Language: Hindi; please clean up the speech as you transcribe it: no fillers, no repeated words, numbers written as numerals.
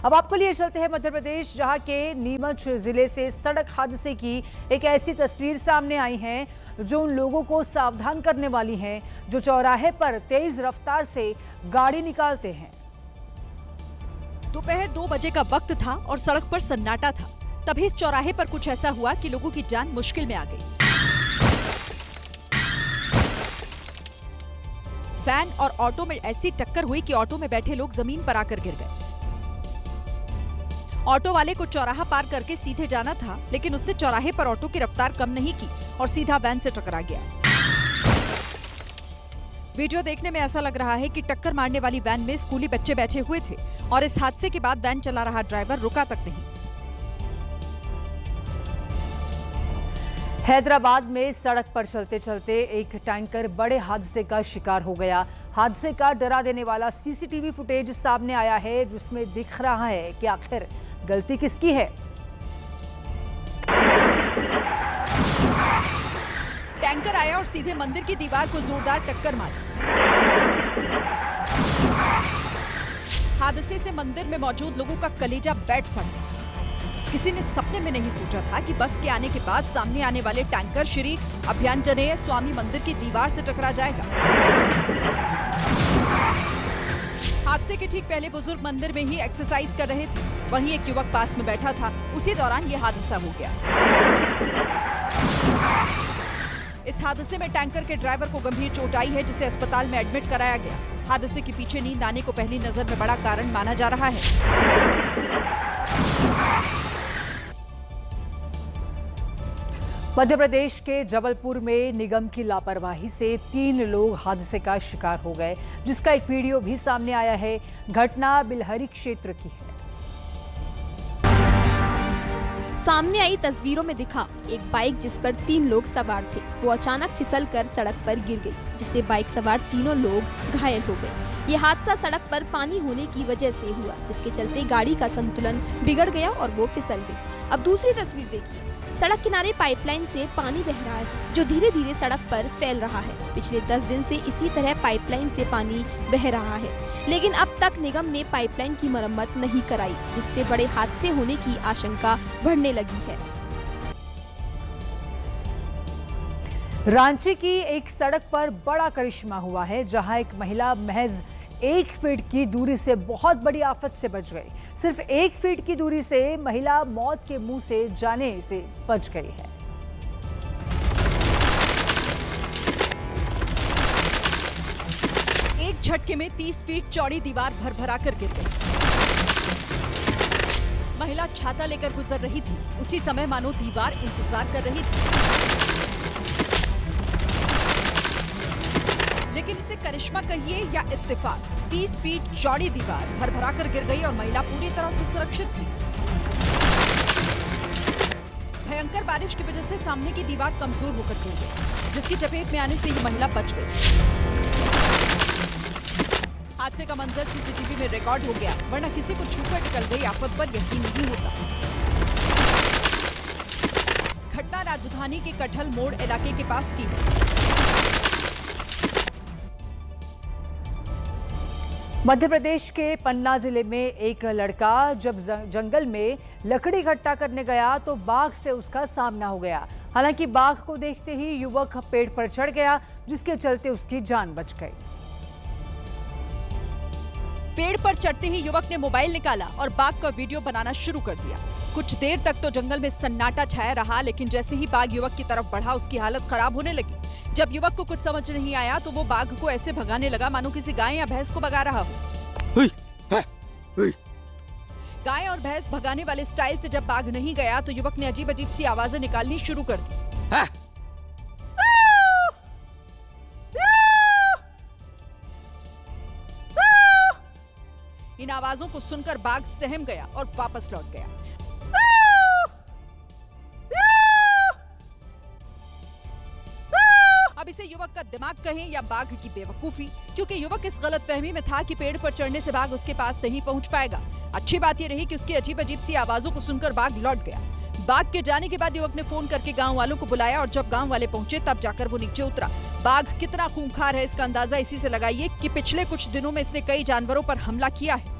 अब आपको लिए चलते हैं मध्य प्रदेश, जहां के नीमच जिले से सड़क हादसे की एक ऐसी तस्वीर सामने आई है जो उन लोगों को सावधान करने वाली है जो चौराहे पर तेज रफ्तार से गाड़ी निकालते हैं। दोपहर 2 बजे का वक्त था और सड़क पर सन्नाटा था। तभी इस चौराहे पर कुछ ऐसा हुआ कि लोगों की जान मुश्किल में आ गई। वैन और ऑटो में ऐसी टक्कर हुई कि ऑटो में बैठे लोग जमीन पर आकर गिर गए। ऑटो वाले को चौराहा पार करके सीधे जाना था, लेकिन उसने चौराहे पर ऑटो की रफ्तार कम नहीं की और सीधा वैन से टकरा गया। वीडियो देखने में ऐसा लग रहा है कि टक्कर मारने वाली वैन में स्कूली बच्चे बैठे हुए थे और इस हादसे के बाद वैन चला रहा ड्राइवर रुका तक नहीं। हैदराबाद में सड़क पर चलते चलते एक टैंकर बड़े हादसे का शिकार हो गया। हादसे का डरा देने वाला सीसीटीवी फुटेज सामने आया है, जिसमें दिख रहा है कि आखिर गलती किसकी है। टैंकर आया और सीधे मंदिर की दीवार को जोरदार टक्कर मारी। हादसे से मंदिर में मौजूद लोगों का कलेजा बैठ सा गया। किसी ने सपने में नहीं सोचा था कि बस के आने के बाद सामने आने वाले टैंकर श्री अभ्यंजनेय स्वामी मंदिर की दीवार से टकरा जाएगा। हादसे के ठीक पहले बुजुर्ग मंदिर में ही एक्सरसाइज कर रहे थे, वहीं एक युवक पास में बैठा था। उसी दौरान ये हादसा हो गया। इस हादसे में टैंकर के ड्राइवर को गंभीर चोट आई है, जिसे अस्पताल में एडमिट कराया गया। हादसे के पीछे नींद आने को पहली नजर में बड़ा कारण माना जा रहा है। मध्य प्रदेश के जबलपुर में निगम की लापरवाही से 3 लोग हादसे का शिकार हो गए, जिसका एक वीडियो भी सामने आया है। घटना बिलहरी क्षेत्र की है। सामने आई तस्वीरों में दिखा एक बाइक जिस पर 3 लोग सवार थे, वो अचानक फिसलकर सड़क पर गिर गई, जिससे बाइक सवार तीनों लोग घायल हो गए। ये हादसा सड़क पर पानी होने की वजह से हुआ, जिसके चलते गाड़ी का संतुलन बिगड़ गया और वो फिसल गई। अब दूसरी तस्वीर देखिए। सड़क किनारे पाइपलाइन से पानी बह रहा है, जो धीरे धीरे सड़क पर फैल रहा है। पिछले 10 दिन से इसी तरह पाइपलाइन से पानी बह रहा है, लेकिन अब तक निगम ने पाइपलाइन की मरम्मत नहीं कराई, जिससे बड़े हादसे होने की आशंका बढ़ने लगी है। रांची की एक सड़क पर बड़ा करिश्मा हुआ है, जहां एक महिला महज 1 फीट की दूरी से बहुत बड़ी आफत से बच गई। सिर्फ 1 फीट की दूरी से महिला मौत के मुंह से जाने से बच गई है। एक झटके में 30 फीट चौड़ी दीवार भरभरा कर गिर गई। महिला छाता लेकर गुजर रही थी। उसी समय मानो दीवार इंतजार कर रही थी। लेकिन इसे करिश्मा कहिए या इत्तेफाक, 30 फीट चौड़ी दीवार भरभरा कर गिर गई और महिला पूरी तरह से सुरक्षित थी। भयंकर बारिश की वजह से सामने की दीवार कमजोर होकर गिर गई, जिसकी चपेट में आने से ये महिला बच गई। हादसे का मंजर सीसीटीवी में रिकॉर्ड हो गया, वरना किसी को छूकर निकल गई आफत पर यकीन नहीं होता। घटना राजधानी के कटहल मोड़ इलाके के पास की है। मध्य प्रदेश के पन्ना जिले में एक लड़का जब जंगल में लकड़ी इकट्ठा करने गया तो बाघ से उसका सामना हो गया। हालांकि बाघ को देखते ही युवक पेड़ पर चढ़ गया, जिसके चलते उसकी जान बच गई। पेड़ पर चढ़ते ही युवक ने मोबाइल निकाला और बाघ का वीडियो बनाना शुरू कर दिया। कुछ देर तक तो जंगल में सन्नाटा छाया रहा, लेकिन जैसे ही बाघ युवक की तरफ बढ़ा, उसकी हालत खराब होने लगी। जब युवक को कुछ समझ नहीं आया तो वो बाघ को ऐसे भगाने लगा मानो किसी गाय या भैंस को भगा रहा हो। गाय और भैंस भगाने वाले स्टाइल से जब बाघ नहीं गया तो युवक ने अजीब अजीब सी आवाजें निकालनी शुरू कर दी। इन आवाजों को सुनकर बाघ सहम गया और वापस लौट गया। अब इसे युवक का दिमाग कहें या बाघ की बेवकूफी, क्योंकि युवक इस गलतफहमी में था कि पेड़ पर चढ़ने से बाघ उसके पास नहीं पहुंच पाएगा। अच्छी बात यह रही कि उसकी अजीब अजीब सी आवाजों को सुनकर बाघ लौट गया। बाघ के जाने के बाद युवक ने फोन करके गांव वालों को बुलाया और जब गांव वाले पहुंचे तब जाकर वो नीचे उतरा। बाघ कितना खूंखार है इसका अंदाजा इसी से लगाइए कि पिछले कुछ दिनों में इसने कई जानवरों पर हमला किया है।